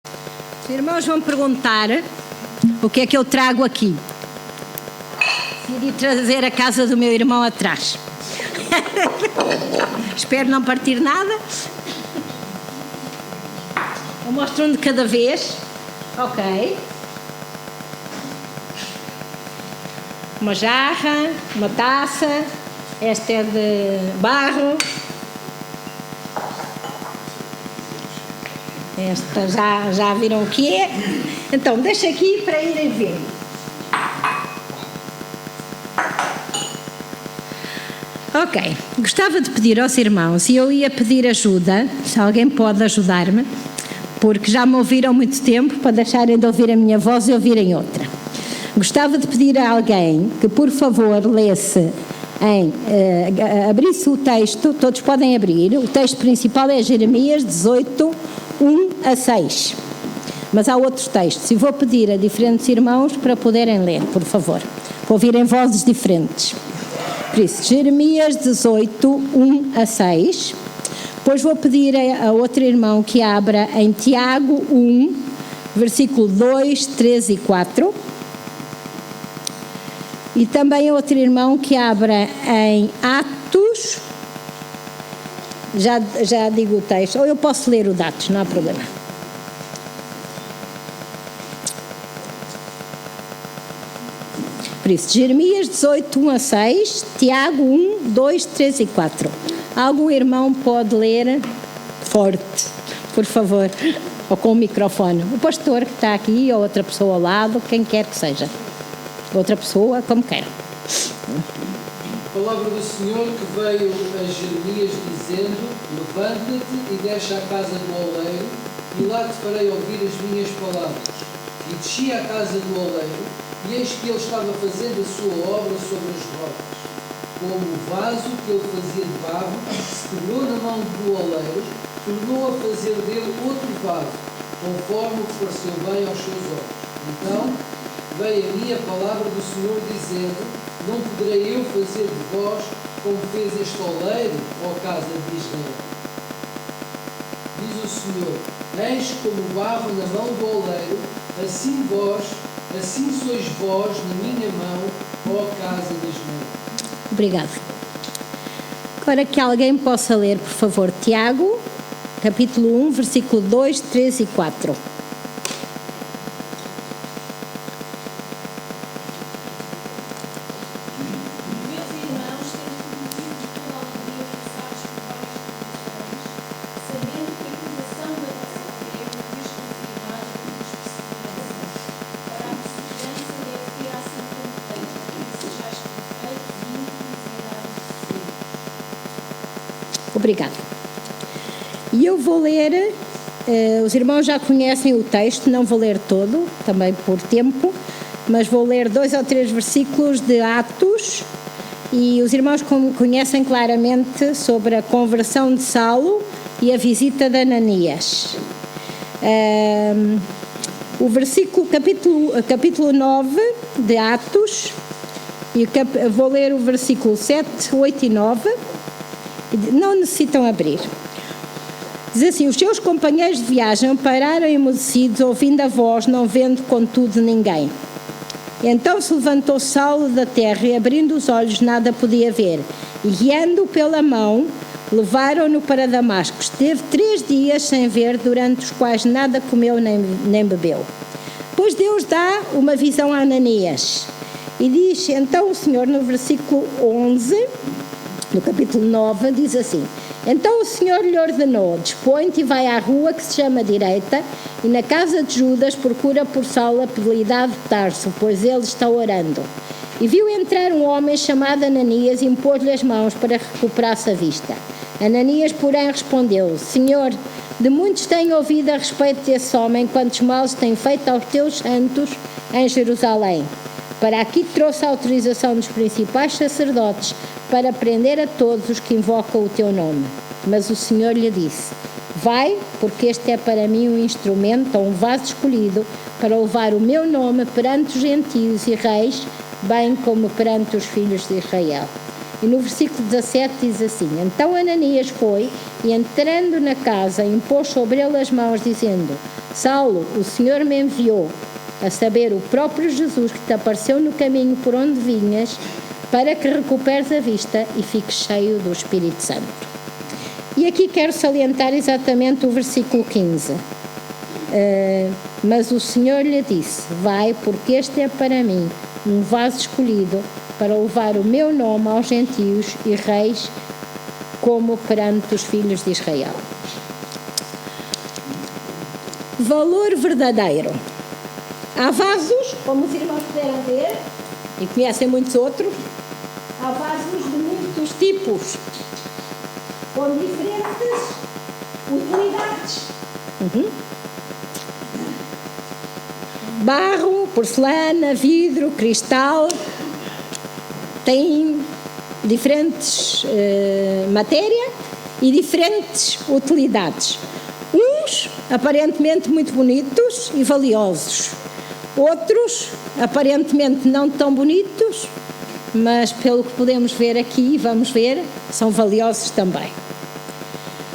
Os irmãos vão perguntar o que é que eu trago aqui. Decidi trazer a casa do meu irmão atrás. Espero não partir nada. Eu mostro um de cada vez. Ok. Uma jarra, uma taça. Esta é de barro. Esta já viram o que é. Então, deixa aqui para irem ver. Ok, gostava de pedir aos irmãos, e eu ia pedir ajuda, se alguém pode ajudar-me, porque já me ouviram muito tempo, para deixarem de ouvir a minha voz e ouvirem outra. Gostava de pedir a alguém que, por favor, lesse abrisse o texto, todos podem abrir, o texto principal é Jeremias 18, 1-6. Mas há outros textos, e vou pedir a diferentes irmãos para poderem ler, por favor, para ouvirem vozes diferentes. Por isso, Jeremias 18, 1-6. Depois vou pedir a outro irmão que abra em Tiago 1, versículo 2, 3 e 4. E também outro irmão que abra em Atos, já digo o texto, ou eu posso ler o de Atos, não há problema. Por isso, Jeremias 18, 1-6, Tiago 1, 2, 3 e 4. Algum irmão pode ler forte, por favor, ou com o microfone. O pastor que está aqui, ou outra pessoa ao lado, quem quer que seja. Outra pessoa, como quer. Palavra do Senhor que veio a Jeremias dizendo: levanta-te e desce à casa do oleiro, e lá te farei ouvir as minhas palavras. E desci à casa do oleiro, e eis que ele estava fazendo a sua obra sobre as rodas. Como o vaso que ele fazia de barro se quebrou na mão do oleiro, tornou a fazer dele outro vaso, conforme o que pareceu bem aos seus olhos. Então veio a mim a palavra do Senhor dizendo: não poderei eu fazer de vós como fez este oleiro, ó casa de Israel? Diz o Senhor: eis como o barro na mão do oleiro, assim sois vós na minha mão, ó casa de Israel. Obrigada. Agora que alguém possa ler, por favor, Tiago, capítulo 1, versículo 2, 3 e 4. Obrigada. E eu vou ler, os irmãos já conhecem o texto, não vou ler todo, também por tempo, mas vou ler 2 ou 3 versículos de Atos, e os irmãos conhecem claramente sobre a conversão de Saulo e a visita de Ananias. O versículo, capítulo 9 de Atos, e vou ler o versículo 7, 8 e 9, não necessitam abrir. Diz assim: os seus companheiros de viagem pararam emudecidos, ouvindo a voz, não vendo contudo ninguém. Então se levantou Saulo da terra e, abrindo os olhos, nada podia ver. E guiando-o pela mão, levaram-no para Damasco. Esteve 3 dias sem ver, durante os quais nada comeu nem bebeu. Depois Deus dá uma visão a Ananias. E diz, então o Senhor, no versículo 11... no capítulo 9, diz assim: então o Senhor lhe ordenou: dispõe-te e vai à rua que se chama Direita, e na casa de Judas procura por Saulo, apelidado de Tarso, pois ele está orando. E viu entrar um homem chamado Ananias e impôs-lhe as mãos para recuperar-se a vista. Ananias, porém, respondeu: Senhor, de muitos tenho ouvido a respeito desse homem, quantos males tem feito aos teus santos em Jerusalém. Para aqui trouxe a autorização dos principais sacerdotes para prender a todos os que invocam o teu nome. Mas o Senhor lhe disse: vai, porque este é para mim um instrumento, ou um vaso escolhido, para levar o meu nome perante os gentios e reis, bem como perante os filhos de Israel. E no versículo 17 diz assim: então Ananias foi, e entrando na casa, impôs sobre ele as mãos, dizendo: Saulo, o Senhor me enviou, a saber, o próprio Jesus que te apareceu no caminho por onde vinhas, para que recuperes a vista e fiques cheio do Espírito Santo. E aqui quero salientar exatamente o versículo 15. Mas o Senhor lhe disse: vai, porque este é para mim um vaso escolhido para levar o meu nome aos gentios e reis, como perante os filhos de Israel. Valor verdadeiro. Há vasos, como os irmãos puderam ver, e conhecem muitos outros, há vasos de muitos tipos, com diferentes utilidades. Barro, porcelana, vidro, cristal, têm diferentes matéria e diferentes utilidades. Uns aparentemente muito bonitos e valiosos, outros aparentemente não tão bonitos, mas pelo que podemos ver aqui, vamos ver, são valiosos também.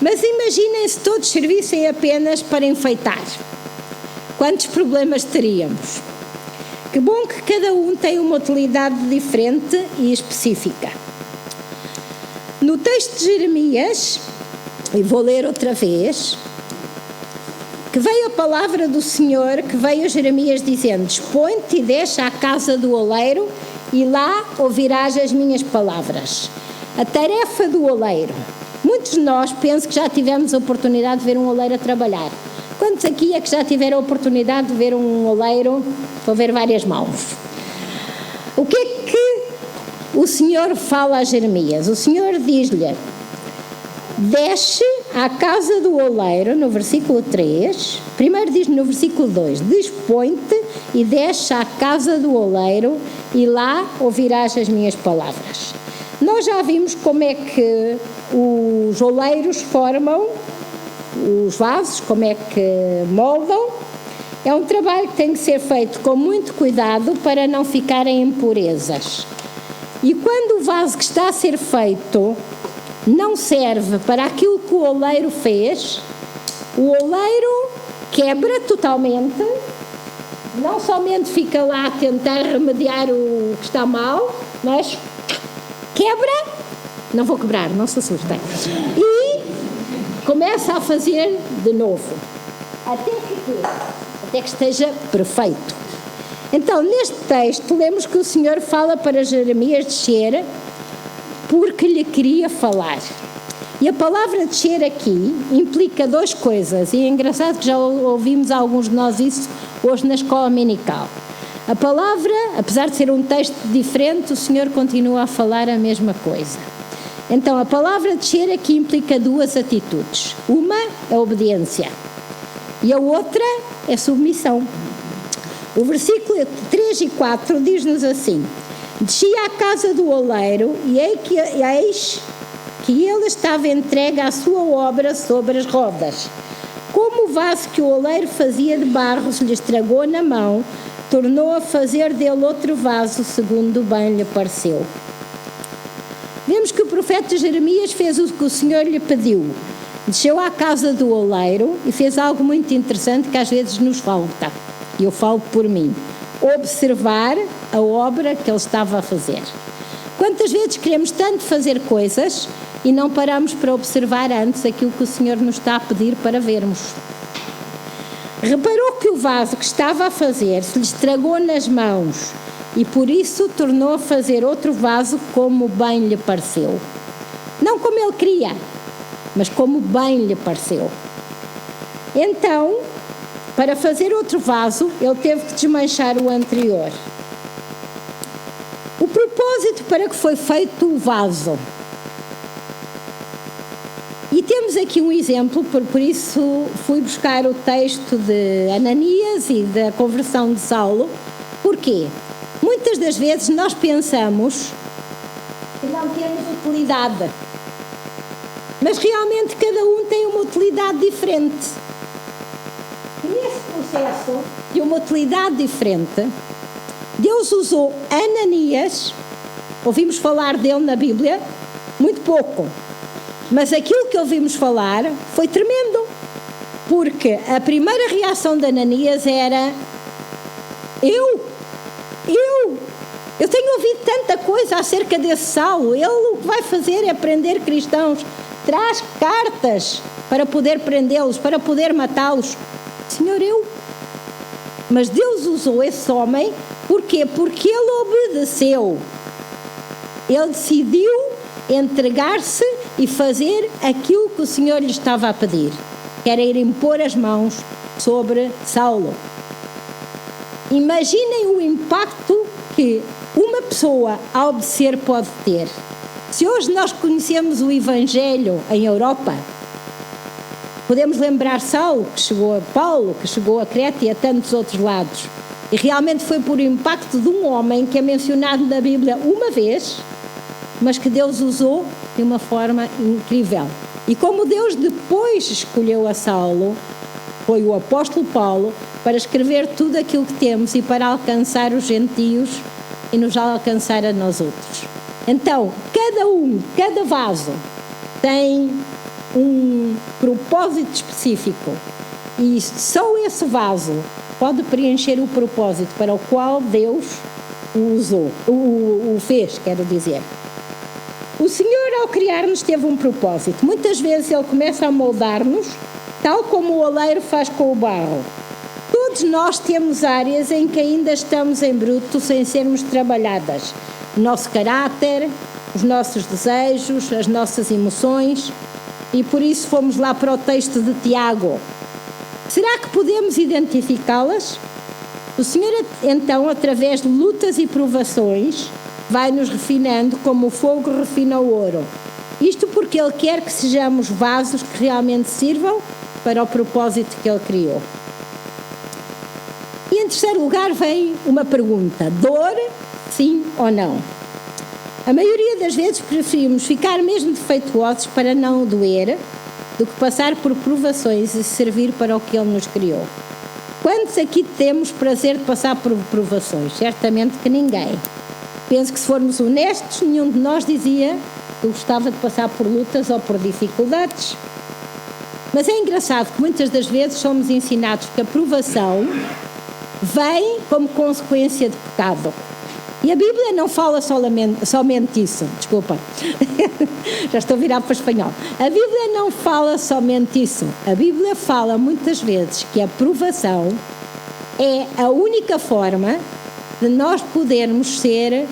Mas imaginem se todos servissem apenas para enfeitar. Quantos problemas teríamos? Que bom que cada um tem uma utilidade diferente e específica. No texto de Jeremias, e vou ler outra vez, que veio a palavra do Senhor, que veio a Jeremias dizendo: dispõe-te e desce à casa do oleiro, e lá ouvirás as minhas palavras. A tarefa do oleiro. Muitos de nós penso que já tivemos a oportunidade de ver um oleiro a trabalhar. Quantos aqui é que já tiveram a oportunidade de ver um oleiro? Vou ver várias mãos. O que é que o Senhor fala a Jeremias? O Senhor diz-lhe: desce à casa do oleiro, no versículo 3. Primeiro diz no versículo 2: dispõe-te e desce à casa do oleiro, e lá ouvirás as minhas palavras. Nós já vimos como é que os oleiros formam os vasos, como é que moldam. É um trabalho que tem que ser feito com muito cuidado para não ficarem impurezas. E quando o vaso que está a ser feito não serve para aquilo que o oleiro fez, o oleiro quebra totalmente, não somente fica lá a tentar remediar o que está mal, mas quebra, não vou quebrar, não se assustem, e começa a fazer de novo, até que esteja perfeito. Então, neste texto, lemos que o Senhor fala para Jeremias descer, porque lhe queria falar. E a palavra descer aqui implica duas coisas, e é engraçado que já ouvimos alguns de nós isso hoje na escola dominical. A palavra, apesar de ser um texto diferente, o Senhor continua a falar a mesma coisa. Então, a palavra descer aqui implica duas atitudes. Uma é obediência e a outra é submissão. O versículo 3 e 4 diz-nos assim: desci à casa do oleiro e eis que ele estava entregue à sua obra sobre as rodas. Como o vaso que o oleiro fazia de barro se lhe estragou na mão, tornou a fazer dele outro vaso, segundo bem lhe pareceu. Vemos que o profeta Jeremias fez o que o Senhor lhe pediu. Desceu à casa do oleiro e fez algo muito interessante que às vezes nos falta. E eu falo por mim. Observar a obra que ele estava a fazer. Quantas vezes queremos tanto fazer coisas e não paramos para observar antes aquilo que o Senhor nos está a pedir para vermos? Reparou que o vaso que estava a fazer se lhe estragou nas mãos e por isso tornou a fazer outro vaso como bem lhe pareceu. Não como ele queria, mas como bem lhe pareceu. Então, para fazer outro vaso, ele teve que desmanchar o anterior. O propósito para que foi feito o vaso. E temos aqui um exemplo, por isso fui buscar o texto de Ananias e da conversão de Saulo. Porquê? Muitas das vezes nós pensamos que não temos utilidade, mas realmente cada um tem uma utilidade diferente. E nesse processo de uma utilidade diferente, Deus usou Ananias, ouvimos falar dele na Bíblia, muito pouco, mas aquilo que ouvimos falar foi tremendo, Porque a primeira reação de Ananias era: eu tenho ouvido tanta coisa acerca desse Saulo. Ele o que vai fazer é prender cristãos. Traz cartas para poder prendê-los, para poder matá-los. Senhor, eu. Mas Deus usou esse homem, porquê? Porque ele obedeceu. Ele decidiu entregar-se e fazer aquilo que o Senhor lhe estava a pedir, que era ir impor as mãos sobre Saulo. Imaginem o impacto que uma pessoa a obedecer pode ter. Se hoje nós conhecemos o Evangelho em Europa, podemos lembrar Saulo, que chegou a Paulo, que chegou a Creta e a tantos outros lados. E realmente foi por impacto de um homem que é mencionado na Bíblia uma vez, mas que Deus usou de uma forma incrível. E como Deus depois escolheu a Saulo, foi o apóstolo Paulo, para escrever tudo aquilo que temos e para alcançar os gentios e nos alcançar a nós outros. Então, cada vaso tem um propósito específico e só esse vaso pode preencher o propósito para o qual Deus o usou, o fez, quero dizer. O Senhor, ao criar-nos, teve um propósito. Muitas vezes Ele começa a moldar-nos, tal como o oleiro faz com o barro. Todos nós temos áreas em que ainda estamos em bruto, sem sermos trabalhadas. O nosso caráter, os nossos desejos, as nossas emoções. E por isso fomos lá para o texto de Tiago. Será que podemos identificá-las? O Senhor, então, através de lutas e provações, vai nos refinando como o fogo refina o ouro. Isto porque Ele quer que sejamos vasos que realmente sirvam para o propósito que Ele criou. E em terceiro lugar vem uma pergunta: dor, sim ou não? A maioria das vezes preferimos ficar mesmo defeituosos para não doer do que passar por provações e servir para o que Ele nos criou. Quantos aqui temos prazer de passar por provações? Certamente que ninguém. Penso que, se formos honestos, nenhum de nós dizia que gostava de passar por lutas ou por dificuldades. Mas é engraçado que muitas das vezes somos ensinados que a provação vem como consequência de pecado. E a Bíblia não fala somente isso. Desculpa, já estou a virar para o espanhol. A Bíblia não fala somente isso. A Bíblia fala muitas vezes que a provação é a única forma de nós podermos ser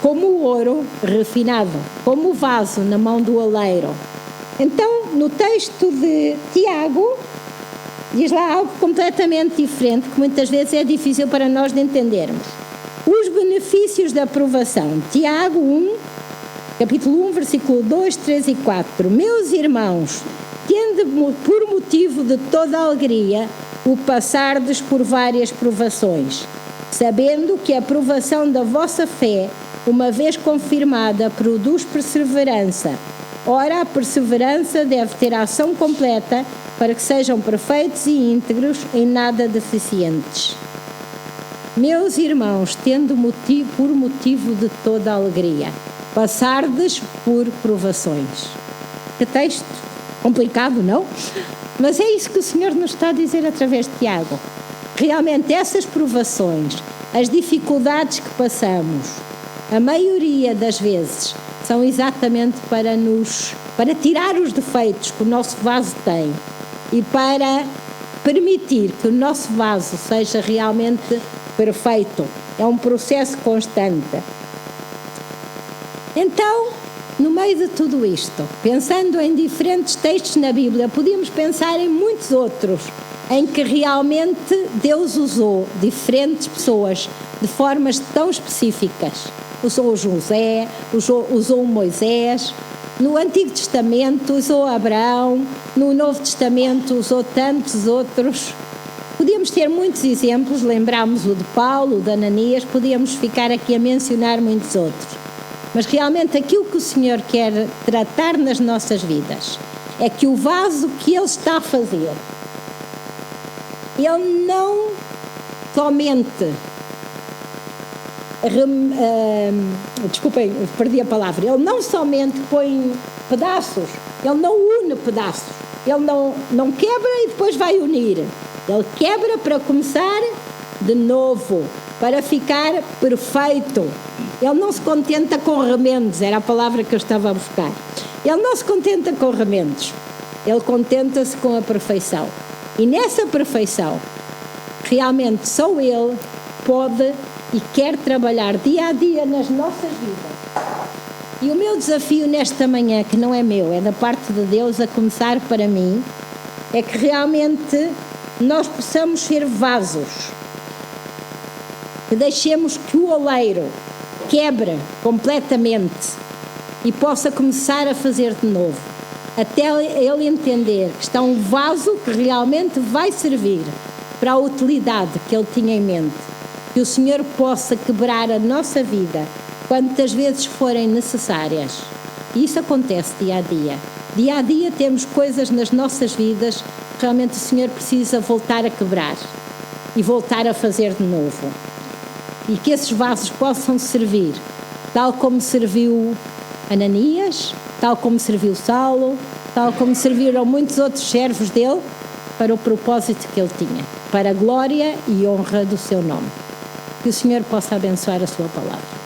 como o ouro refinado, como o vaso na mão do oleiro. Então, no texto de Tiago, diz lá algo completamente diferente, que muitas vezes é difícil para nós de entendermos. Os benefícios da aprovação. Tiago 1, capítulo 1, versículo 2, 3 e 4. Meus irmãos, tende por motivo de toda a alegria o passardes por várias provações, sabendo que a provação da vossa fé, uma vez confirmada, produz perseverança. Ora, a perseverança deve ter a ação completa para que sejam perfeitos e íntegros, em nada deficientes. Meus irmãos, tendo por motivo de toda a alegria, passardes por provações. Que texto complicado, não? Mas é isso que o Senhor nos está a dizer através de Tiago. Realmente essas provações, as dificuldades que passamos, a maioria das vezes, são exatamente para tirar os defeitos que o nosso vaso tem e para permitir que o nosso vaso seja realmente perfeito. É um processo constante. Então, no meio de tudo isto, pensando em diferentes textos na Bíblia, podíamos pensar em muitos outros, em que realmente Deus usou diferentes pessoas de formas tão específicas. Usou José, usou Moisés, no Antigo Testamento usou Abraão, no Novo Testamento usou tantos outros. Podíamos ter muitos exemplos, lembramos o de Paulo, o de Ananias, podíamos ficar aqui a mencionar muitos outros. Mas realmente aquilo que o Senhor quer tratar nas nossas vidas é que o vaso que Ele está a fazer, Ele não somente... desculpem, perdi a palavra. Ele não somente põe pedaços, Ele não une pedaços. Ele não quebra e depois vai unir. Ele quebra para começar de novo, para ficar perfeito. Ele não se contenta com remendos, era a palavra que eu estava a buscar. Ele não se contenta com remendos, ele contenta-se com a perfeição. E nessa perfeição, realmente só Ele pode e quer trabalhar dia a dia nas nossas vidas. E o meu desafio nesta manhã, que não é meu, é da parte de Deus, a começar para mim, é que realmente nós possamos ser vasos, que deixemos que o oleiro quebre completamente e possa começar a fazer de novo, até ele entender que está um vaso que realmente vai servir para a utilidade que ele tinha em mente. Que o Senhor possa quebrar a nossa vida quantas vezes forem necessárias. E isso acontece dia a dia. Dia a dia temos coisas nas nossas vidas que realmente o Senhor precisa voltar a quebrar e voltar a fazer de novo. E que esses vasos possam servir, tal como serviu Ananias, tal como serviu Saulo, tal como serviram muitos outros servos dele, para o propósito que ele tinha, para a glória e honra do seu nome. Que o Senhor possa abençoar a sua palavra.